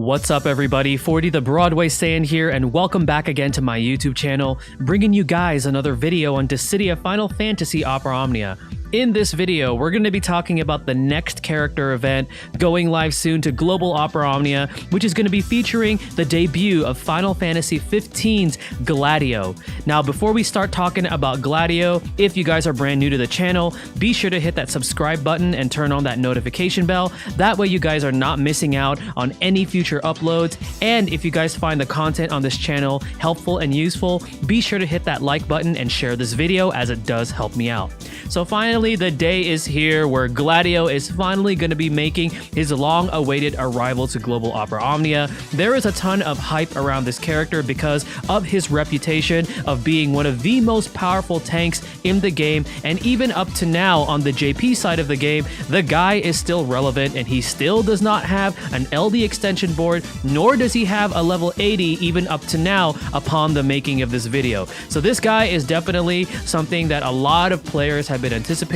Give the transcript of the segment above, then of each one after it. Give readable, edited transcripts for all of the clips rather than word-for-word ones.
What's up everybody, 40 the Broadway Saiyan here, and welcome back again to my YouTube channel, bringing you guys another video on Dissidia Final Fantasy Opera Omnia. In this video, we're going to be talking about the next character event going live soon to Global Opera Omnia, which is going to be featuring the debut of Final Fantasy XV's GLADIO. Now, before we start talking about GLADIO, if you guys are brand new to the channel, be sure to hit that subscribe button and turn on that notification bell. That way you guys are not missing out on any future uploads. And if you guys find the content on this channel helpful and useful, be sure to hit that like button and share this video, as it does help me out. So finally, the day is here where GLADIO is finally going to be making his long-awaited arrival to Global Opera Omnia. There is a ton of hype around this character because of his reputation of being one of the most powerful tanks in the game, and even up to now on the JP side of the game, the guy is still relevant and he still does not have an LD extension board, nor does he have a level 80 even up to now upon the making of this video. So this guy is definitely something that a lot of players have been anticipating.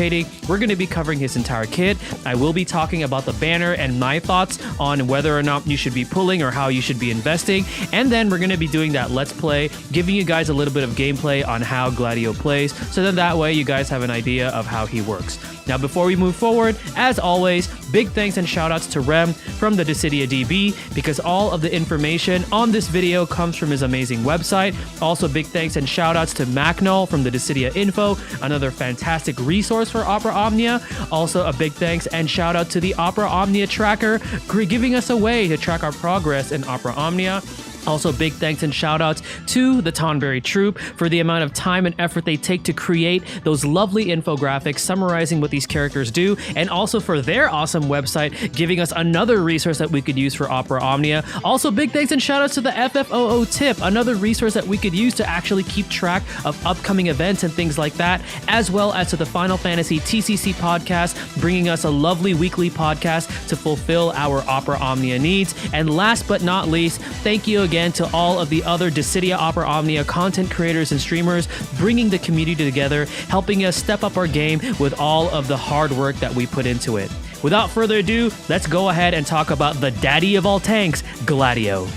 We're going to be covering his entire kit. I will be talking about the banner and my thoughts on whether or not you should be pulling or how you should be investing. And then we're going to be doing that Let's Play, giving you guys a little bit of gameplay on how GLADIO plays, so then that way you guys have an idea of how he works. Now, before we move forward, as always, big thanks and shoutouts to Rem from the Dissidia DB, because all of the information on this video comes from his amazing website. Also, big thanks and shoutouts to Macnol from the Dissidia Info, another fantastic resource for Opera Omnia. Also, a big thanks and shout out to the Opera Omnia tracker, giving us a way to track our progress in Opera Omnia. Also, big thanks and shout outs to the Tonberry Troupe for the amount of time and effort they take to create those lovely infographics summarizing what these characters do, and also for their awesome website giving us another resource that we could use for Opera Omnia. Also, big thanks and shout outs to the DFFOO tip, another resource that we could use to actually keep track of upcoming events and things like that, as well as to the Final Fantasy TCC podcast, bringing us a lovely weekly podcast to fulfill our Opera Omnia needs. And last but not least, thank you again to all of the other Dissidia Opera Omnia content creators and streamers, bringing the community together, helping us step up our game with all of the hard work that we put into it. Without further ado, let's go ahead and talk about the daddy of all tanks, GLADIO.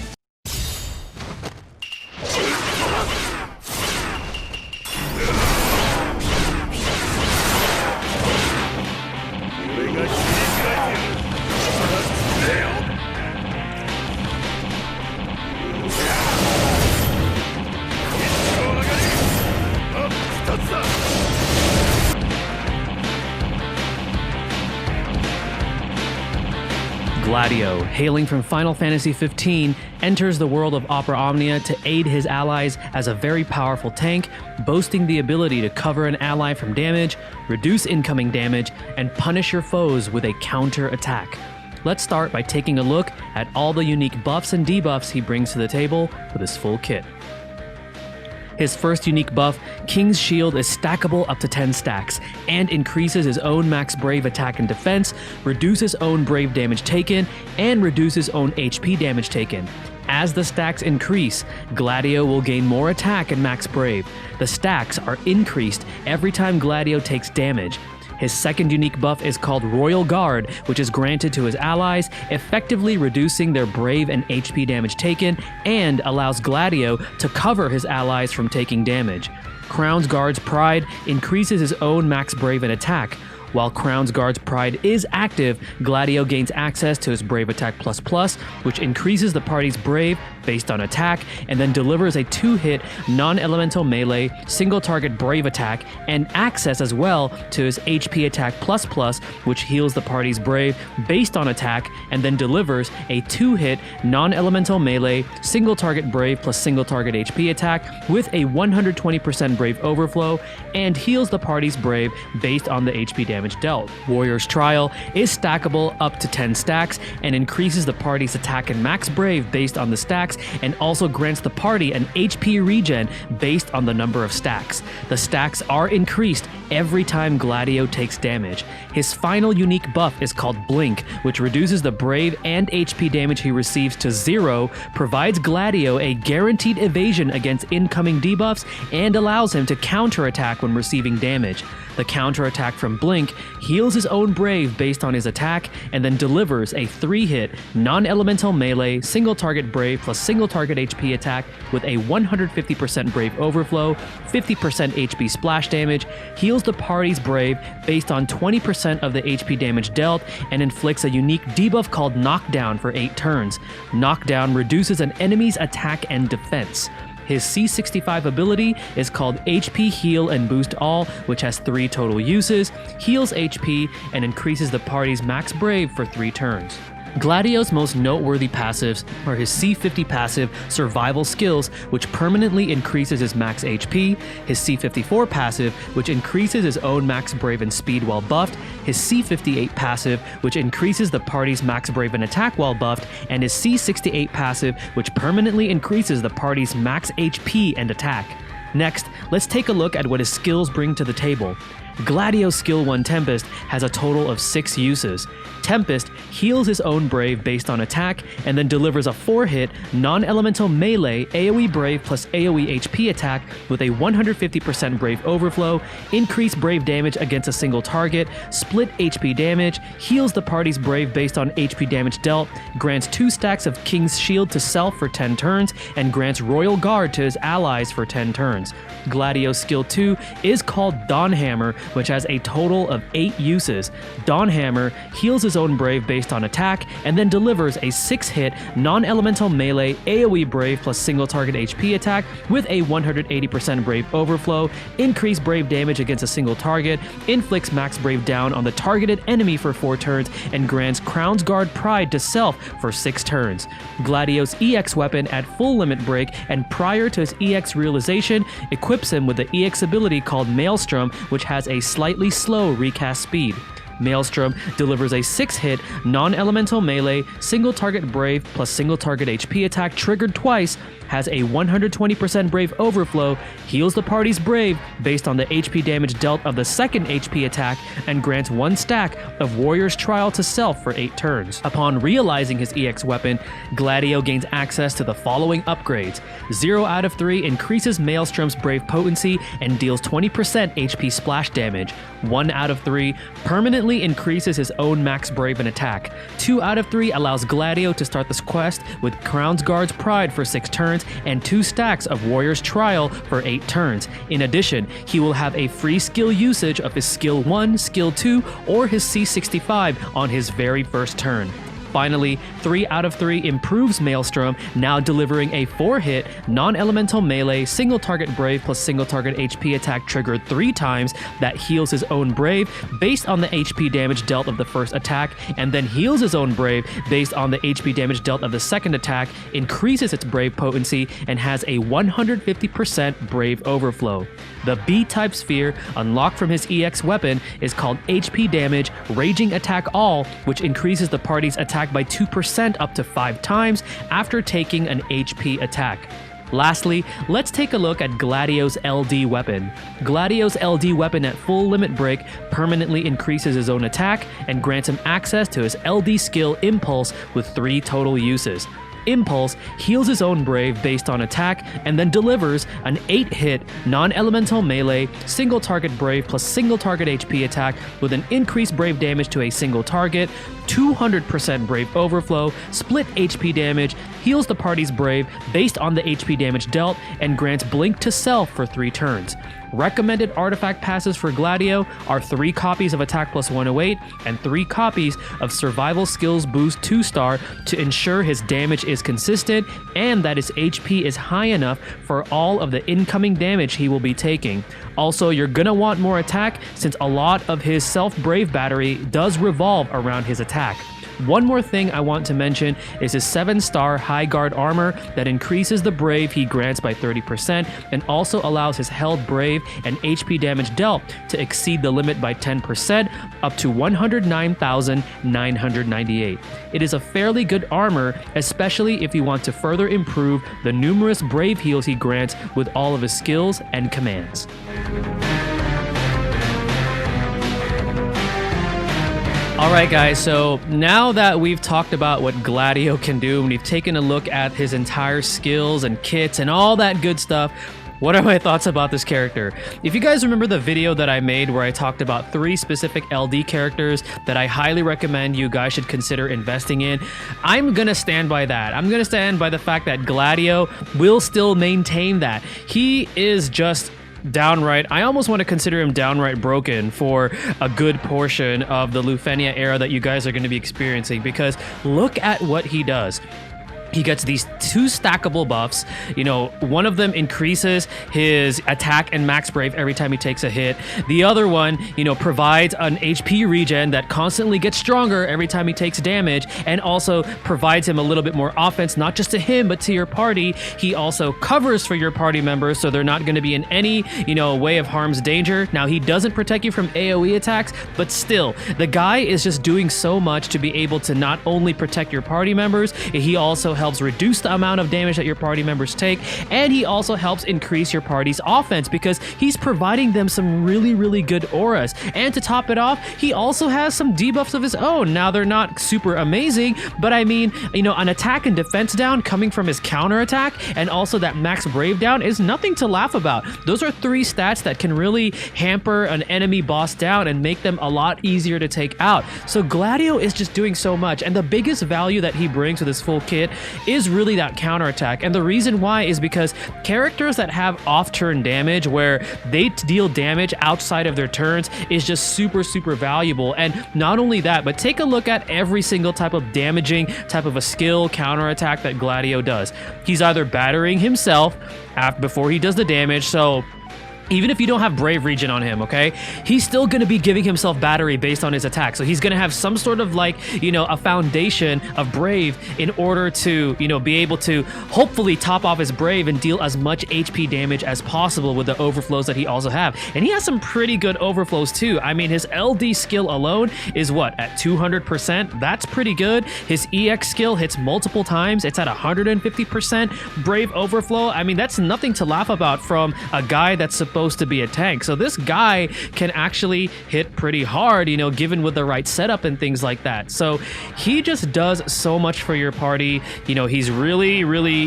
GLADIO, hailing from Final Fantasy XV, enters the world of Opera Omnia to aid his allies as a very powerful tank, boasting the ability to cover an ally from damage, reduce incoming damage, and punish your foes with a counter attack. Let's start by taking a look at all the unique buffs and debuffs he brings to the table with his full kit. His first unique buff, King's Shield, is stackable up to 10 stacks and increases his own max Brave attack and defense, reduces own Brave damage taken, and reduces own HP damage taken. As the stacks increase, GLADIO will gain more attack and max Brave. The stacks are increased every time GLADIO takes damage. His second unique buff is called Royal Guard, which is granted to his allies, effectively reducing their Brave and HP damage taken, and allows GLADIO to cover his allies from taking damage. Crown's Guard's Pride increases his own max Brave and attack. While Crown's Guard's Pride is active, GLADIO gains access to his Brave Attack++, which increases the party's Brave based on attack, and then delivers a 2-hit non-elemental melee single target Brave attack, and access as well to his HP Attack++, which heals the party's Brave based on attack, and then delivers a 2-hit non-elemental melee single target Brave plus single target HP attack with a 120% Brave overflow, and heals the party's Brave based on the HP damage dealt. Warrior's Trial is stackable up to 10 stacks and increases the party's attack and max Brave based on the stacks, and also grants the party an HP regen based on the number of stacks. The stacks are increased every time Gladio takes damage. His final unique buff is called Blink, which reduces the Brave and HP damage he receives to 0, provides Gladio a guaranteed evasion against incoming debuffs, and allows him to counterattack when receiving damage. The counterattack from Blink heals his own Brave based on his attack, and then delivers a 3-hit, non-elemental melee, single-target Brave plus single-target HP attack with a 150% Brave overflow, 50% HP splash damage, heals the party's Brave based on 20% of the HP damage dealt, and inflicts a unique debuff called Knockdown for 8 turns. Knockdown reduces an enemy's attack and defense. His C65 ability is called HP Heal and Boost All, which has 3 total uses, heals HP, and increases the party's max Brave for 3 turns. Gladio's most noteworthy passives are his C50 passive, Survival Skills, which permanently increases his max HP, his C54 passive, which increases his own max Brave and speed while buffed, his C58 passive, which increases the party's max Brave and attack while buffed, and his C68 passive, which permanently increases the party's max HP and attack. Next, let's take a look at what his skills bring to the table. Gladio's Skill 1 Tempest has a total of 6 uses. Tempest heals his own Brave based on attack, and then delivers a 4-hit, non-elemental melee AoE Brave plus AoE HP attack with a 150% Brave overflow, increased Brave damage against a single target, split HP damage, heals the party's Brave based on HP damage dealt, grants 2 stacks of King's Shield to self for 10 turns, and grants Royal Guard to his allies for 10 turns. Gladio's Skill 2 is called Dawn Hammer, which has a total of 8 uses. Dawn Hammer heals his own Brave based on attack, and then delivers a 6-hit, non-elemental melee AoE Brave plus single target HP attack with a 180% Brave overflow, increased Brave damage against a single target, inflicts max Brave down on the targeted enemy for 4 turns, and grants Crown's Guard Pride to self for 6 turns. Gladio's EX weapon at full limit break and prior to his EX realization equips him with the EX ability called Maelstrom, which has a slightly slow recast speed. Maelstrom delivers a 6-hit, non-elemental melee, single-target Brave plus single-target HP attack triggered twice, has a 120% Brave overflow, heals the party's Brave based on the HP damage dealt of the second HP attack, and grants 1 stack of Warrior's Trial to self for 8 turns. Upon realizing his EX weapon, Gladio gains access to the following upgrades. 0 out of 3 increases Maelstrom's Brave potency and deals 20% HP splash damage. 1 out of 3 permanently increases his own max Brave and attack. 2 out of 3 allows Gladio to start this quest with Crown's Guard's Pride for 6 turns, and 2 stacks of Warrior's Trial for 8 turns. In addition, he will have a free skill usage of his Skill 1, Skill 2, or his C65 on his very first turn. Finally, 3 out of 3 improves Maelstrom, now delivering a 4-hit, non-elemental melee, single-target Brave plus single-target HP attack triggered 3 times that heals his own Brave based on the HP damage dealt of the first attack, and then heals his own Brave based on the HP damage dealt of the second attack, increases its Brave potency, and has a 150% Brave overflow. The B-type sphere, unlocked from his EX weapon, is called HP Damage Raging Attack All, which increases the party's attack by 2% up to 5 times after taking an HP attack. Lastly, let's take a look at Gladio's LD weapon. Gladio's LD weapon at full limit break permanently increases his own attack and grants him access to his LD skill Impulse with 3 total uses. Impulse heals his own Brave based on attack, and then delivers an 8-hit, non-elemental melee, single-target Brave plus single-target HP attack with an increased Brave damage to a single target, 200% Brave overflow, split HP damage, heals the party's Brave based on the HP damage dealt, and grants Blink to self for 3 turns. Recommended artifact passes for Gladio are 3 copies of Attack plus 108 and 3 copies of Survival Skills Boost 2-star to ensure his damage is consistent and that his HP is high enough for all of the incoming damage he will be taking. Also, you're gonna want more attack since a lot of his self-brave battery does revolve around his attack. One more thing I want to mention is his 7-star High Guard armor that increases the Brave he grants by 30% and also allows his held Brave and HP damage dealt to exceed the limit by 10% up to 109,998. It is a fairly good armor, especially if you want to further improve the numerous Brave heals he grants with all of his skills and commands. Alright guys, so now that we've talked about what Gladio can do and we've taken a look at his entire skills and kits and all that good stuff, what are my thoughts about this character? If you guys remember the video that I made where I talked about 3 specific LD characters that I highly recommend you guys should consider investing in, I'm gonna stand by that. I'm gonna stand by the fact that Gladio will still maintain that. He is just downright, I almost want to consider him downright broken for a good portion of the Lufenia era that you guys are going to be experiencing, because look at what he does. He gets these 2 stackable buffs. You know, one of them increases his attack and max brave every time he takes a hit. The other one, you know, provides an HP regen that constantly gets stronger every time he takes damage, and also provides him a little bit more offense, not just to him, but to your party. He also covers for your party members, so they're not going to be in any, you know, way of harm's danger. Now, he doesn't protect you from AoE attacks, but still, the guy is just doing so much to be able to not only protect your party members, he also helps reduce the amount of damage that your party members take, and he also helps increase your party's offense because he's providing them some really good auras. And to top it off, he also has some debuffs of his own. Now, they're not super amazing, but I mean, you know, an attack and defense down coming from his counter attack and also that max brave down is nothing to laugh about. Those are 3 stats that can really hamper an enemy boss down and make them a lot easier to take out. So Gladio is just doing so much, and the biggest value that he brings with his full kit is really that counterattack. And the reason why is because characters that have off-turn damage, where they deal damage outside of their turns, is just super valuable. And not only that, but take a look at every single type of damaging type of a skill counterattack that Gladio does. He's either battering himself before he does the damage, so even if you don't have Brave Regen on him, okay, he's still going to be giving himself battery based on his attack. So he's going to have some sort of, like, you know, a foundation of Brave in order to, you know, be able to hopefully top off his Brave and deal as much HP damage as possible with the overflows that he also have. And he has some pretty good overflows too. I mean, his LD skill alone is what, at 200%? That's pretty good. His EX skill hits multiple times. It's at 150% Brave overflow. I mean, that's nothing to laugh about from a guy that's supposed to be a tank. So this guy can actually hit pretty hard, you know, given with the right setup and things like that. So he just does so much for your party. You know, he's really,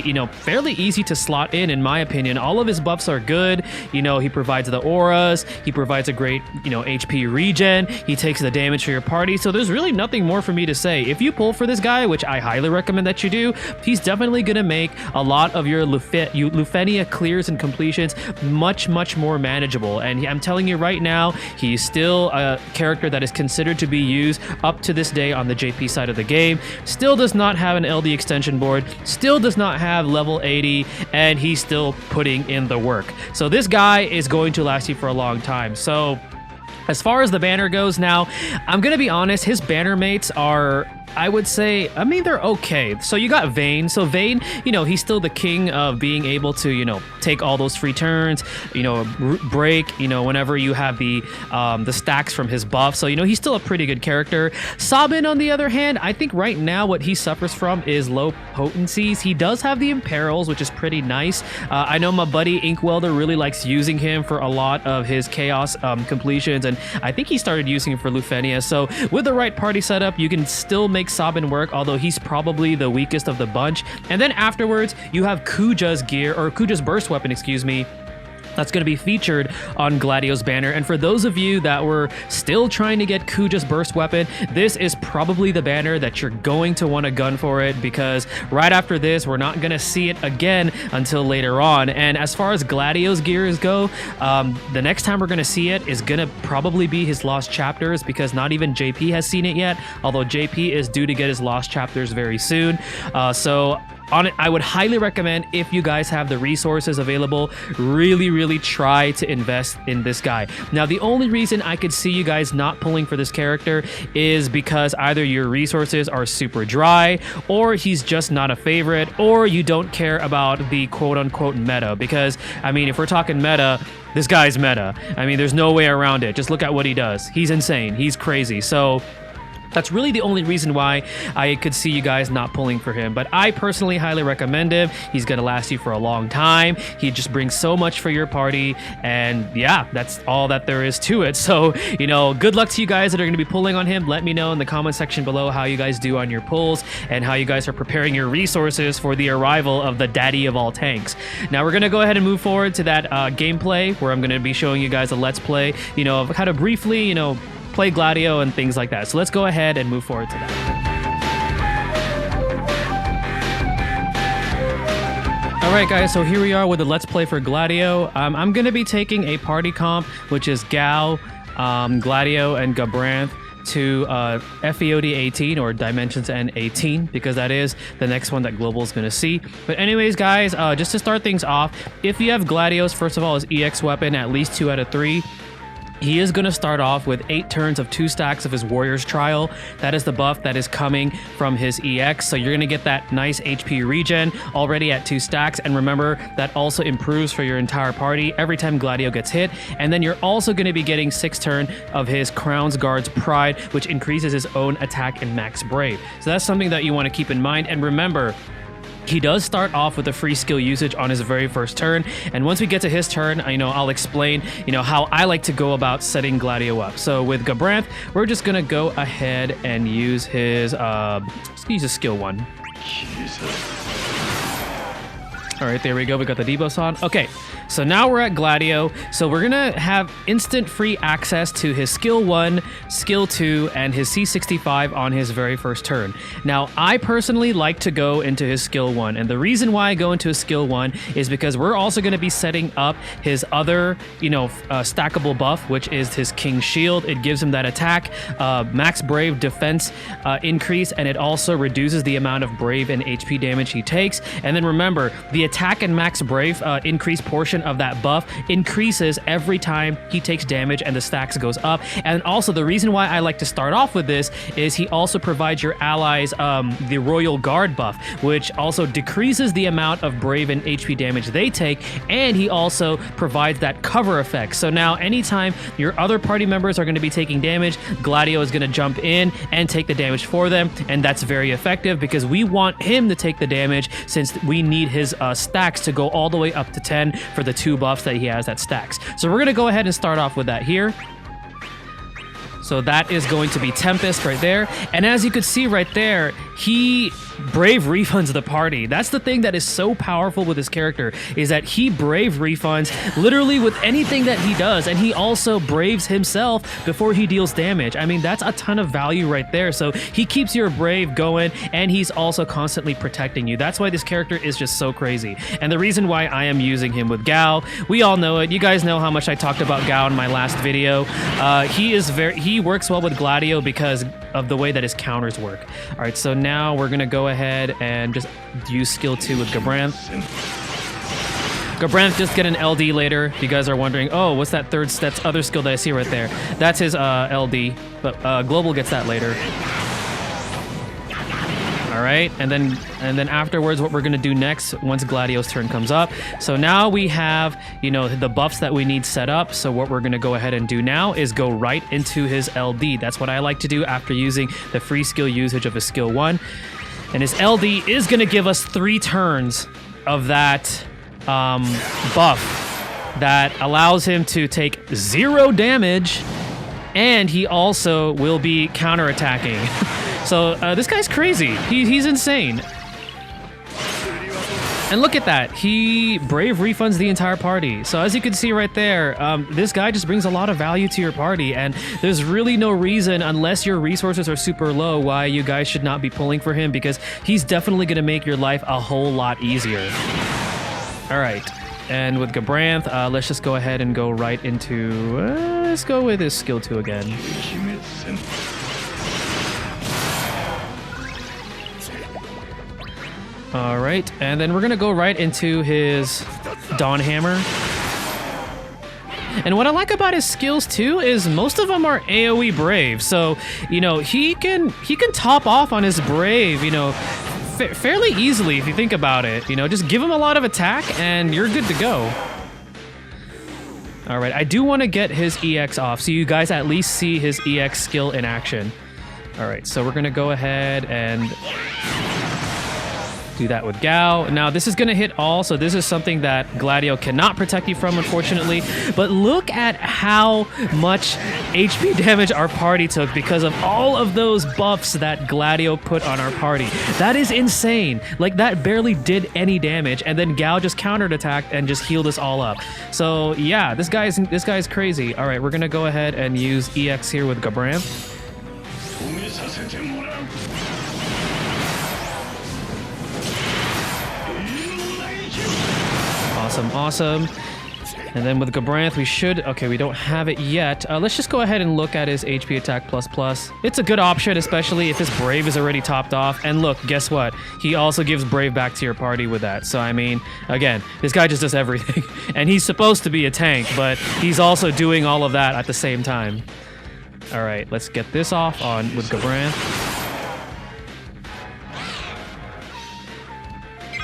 you know, fairly easy to slot in my opinion. All of his buffs are good. You know, he provides the auras. He provides a great, you know, HP regen. He takes the damage for your party. So there's really nothing more for me to say. If you pull for this guy, which I highly recommend that you do, he's definitely going to make a lot of your Lufenia clears and completions much more manageable. And I'm telling you right now, he's still a character that is considered to be used up to this day on the JP side of the game. Still does not have an LD extension board, still does not have level 80, and he's still putting in the work. So this guy is going to last you for a long time. So as far as the banner goes now, I'm gonna be honest, his banner mates are, I would say, I mean, they're okay. So you got Vayne. So Vayne, you know, he's still the king of being able to, you know, take all those free turns, you know, break, you know, whenever you have the stacks from his buff. So, you know, he's still a pretty good character. Sabin, on the other hand, I think right now what he suffers from is low potencies. He does have the imperils, which is pretty nice. I know my buddy Inkwelder really likes using him for a lot of his chaos completions, and I think he started using him for Lufenia. So with the right party setup, you can still make Sabin work, although he's probably the weakest of the bunch. And then afterwards, you have Kuja's gear, or Kuja's burst weapon, excuse me, that's going to be featured on Gladio's banner. And for those of you that were still trying to get Kuja's burst weapon, this is probably the banner that you're going to want to gun for it, because right after this, we're not going to see it again until later on. And as far as Gladio's gears go, the next time we're going to see it is going to probably be his Lost Chapters, because not even JP has seen it yet, although JP is due to get his Lost Chapters very soon. So on it, I would highly recommend, if you guys have the resources available, really try to invest in this guy. Now, the only reason I could see you guys not pulling for this character is because either your resources are super dry, or he's just not a favorite, or you don't care about the quote-unquote meta. Because, I mean, if we're talking meta, this guy's meta. I mean, there's no way around it. Just look at what he does. He's insane. He's crazy. So That's really the only reason why I could see you guys not pulling for him. But I personally highly recommend him. He's going to last you for a long time. He just brings so much for your party. And yeah, that's all that there is to it. So, you know, good luck to you guys that are going to be pulling on him. Let me know in the comment section below how you guys do on your pulls and how you guys are preparing your resources for the arrival of the daddy of all tanks. Now, we're going to go ahead and move forward to that gameplay where I'm going to be showing you guys a let's play, you know, kind of briefly, you know, play Gladio and things like that. So let's go ahead and move forward to that. Alright guys, so here we are with the Let's Play for Gladio. I'm going to be taking a party comp, which is Gal, Gladio, and Gabranth to FEOD 18 or Dimensions End 18, because that is the next one that Global is going to see. But anyways guys, just to start things off, if you have Gladio's, first of all, his EX weapon, at least 2 out of 3. He is going to start off with 8 turns of 2 stacks of his Warrior's Trial. That is the buff that is coming from his EX. So you're going to get that nice HP regen already at 2 stacks. And remember, that also improves for your entire party every time Gladio gets hit. And then you're also going to be getting 6 turn of his Crown's Guard's Pride, which increases his own attack and max brave. So that's something that you want to keep in mind. And remember, he does start off with a free skill usage on his very first turn, and once we get to his turn, you know, I'll explain, you know, how I like to go about setting Gladio up. So with Gabranth, we're just gonna go ahead and use his skill 1. All right, there we go. We got the debuffs on. Okay, so now we're at Gladio. So we're gonna have instant free access to his skill 1, skill 2, and his C65 on his very first turn. Now, I personally like to go into his skill 1, and the reason why I go into his skill 1 is because we're also gonna be setting up his other, you know, stackable buff, which is his King's Shield. It gives him that attack, max brave defense increase, and it also reduces the amount of brave and HP damage he takes. And then remember, the attack and max brave increase portion of that buff increases every time he takes damage and the stacks goes up. And also the reason why I like to start off with this is he also provides your allies the Royal Guard buff, which also decreases the amount of brave and HP damage they take, and he also provides that cover effect. So now anytime your other party members are going to be taking damage, Gladio is going to jump in and take the damage for them, and that's very effective because we want him to take the damage since we need his stacks to go all the way up to 10 for the 2 buffs that he has that stacks. So we're going to go ahead and start off with that here. So that is going to be Tempest right there. And as you could see right there, he brave refunds the party. That's the thing that is so powerful with his character, is that he brave refunds literally with anything that he does. And he also braves himself before he deals damage. I mean, that's a ton of value right there. So he keeps your brave going, and he's also constantly protecting you. That's why this character is just so crazy. And the reason why I am using him with Gao, we all know it. You guys know how much I talked about Gao in my last video. He works well with Gladio because of the way that his counters work. All right, so now we're gonna go ahead and just use skill 2 with Gabranth. Gabranth just get an LD later. If you guys are wondering, oh, what's that that's other skill that I see right there? That's his LD, but Global gets that later. All right, and then afterwards, what we're gonna do next, once Gladio's turn comes up. So now we have, you know, the buffs that we need set up. So what we're gonna go ahead and do now is go right into his LD. That's what I like to do after using the free skill usage of his skill 1. And his LD is gonna give us 3 turns of that buff that allows him to take 0 damage, and he also will be counterattacking. So this guy's crazy. He's insane. And look at that. He brave refunds the entire party. So as you can see right there, this guy just brings a lot of value to your party, and there's really no reason, unless your resources are super low, why you guys should not be pulling for him, because he's definitely going to make your life a whole lot easier. All right. And with Gabranth, let's just go ahead and go right into... let's go with his skill 2 again. All right, and then we're gonna go right into his Dawn Hammer. And what I like about his skills too is most of them are AoE brave, so you know he can top off on his brave, you know, fairly easily if you think about it. You know, just give him a lot of attack and you're good to go. All right, I do want to get his EX off so you guys at least see his EX skill in action. All right, so we're gonna go ahead and do that with Gao. Now, this is going to hit all, so this is something that Gladio cannot protect you from, unfortunately. But look at how much HP damage our party took because of all of those buffs that Gladio put on our party. That is insane. Like, that barely did any damage, and then Gao just countered attacked and just healed us all up. So, yeah, this guy's crazy. All right, we're going to go ahead and use EX here with Gabranth. Awesome. And then with Gabranth, we should... Okay, we don't have it yet. Let's just go ahead and look at his HP attack plus. It's a good option, especially if his Brave is already topped off. And look, guess what? He also gives Brave back to your party with that. So, I mean, again, this guy just does everything. And he's supposed to be a tank, but he's also doing all of that at the same time. All right, let's get this off on with Gabranth.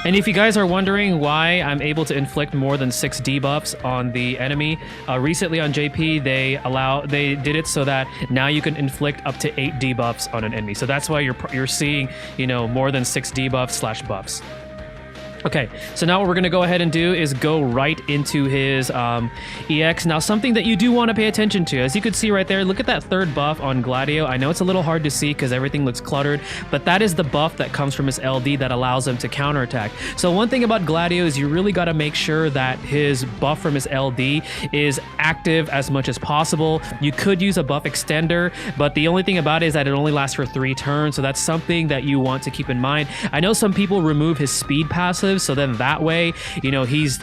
And if you guys are wondering why I'm able to inflict more than 6 debuffs on the enemy, recently on JP they did it so that now you can inflict up to 8 debuffs on an enemy. So that's why you're seeing, you know, more than 6 debuffs / buffs. Okay, so now what we're going to go ahead and do is go right into his EX. Now, something that you do want to pay attention to, as you can see right there, look at that third buff on Gladio. I know it's a little hard to see because everything looks cluttered, but that is the buff that comes from his LD that allows him to counterattack. So one thing about Gladio is you really got to make sure that his buff from his LD is active as much as possible. You could use a buff extender, but the only thing about it is that it only lasts for 3 turns, so that's something that you want to keep in mind. I know some people remove his speed passive, so then that way, you know, his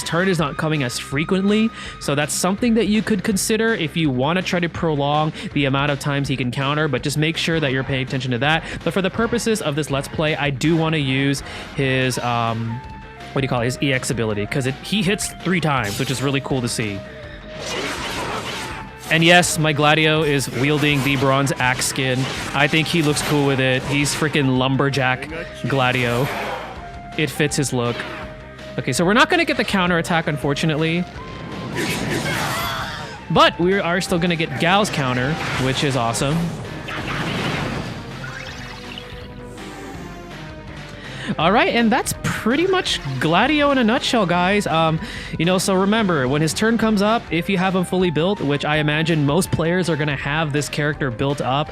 turn is not coming as frequently. So that's something that you could consider if you want to try to prolong the amount of times he can counter, but just make sure that you're paying attention to that. But for the purposes of this Let's Play, I do want to use his, his EX ability, because he hits 3 times, which is really cool to see. And yes, my Gladio is wielding the bronze axe skin. I think he looks cool with it. He's freaking lumberjack Gladio. It fits his look. Okay, so we're not going to get the counter attack, unfortunately. But we are still going to get Gao's counter, which is awesome. All right, and that's pretty much Gladio in a nutshell, guys. So remember, when his turn comes up, if you have him fully built, which I imagine most players are going to have this character built up,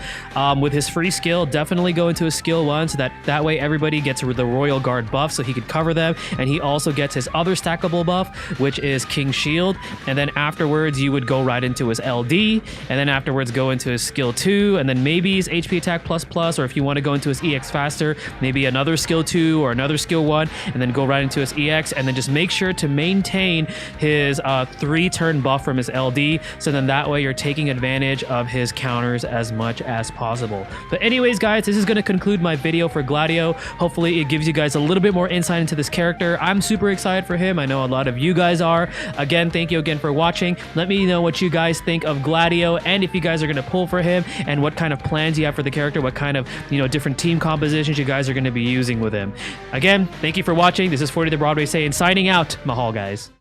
with his free skill, definitely go into his skill 1 so that way everybody gets the Royal Guard buff so he could cover them, and he also gets his other stackable buff, which is King Shield, and then afterwards you would go right into his LD, and then afterwards go into his skill 2, and then maybe his HP attack plus, or if you want to go into his EX faster, maybe another skill 2 or another skill 1, and then go right into his EX, and then just make sure to maintain his 3-turn buff from his LD, so then that way you're taking advantage of his counters as much as possible. But anyways, guys, this is going to conclude my video for Gladio. Hopefully it gives you guys a little bit more insight into this character. I'm super excited for him. I know a lot of you guys are. Again, thank you again for watching. Let me know what you guys think of Gladio, and if you guys are going to pull for him, and what kind of plans you have for the character, what kind of, different team compositions you guys are going to be using with him. Again, thank you for watching. This is 40 the Broadway Saiyan signing out. Mahal, guys.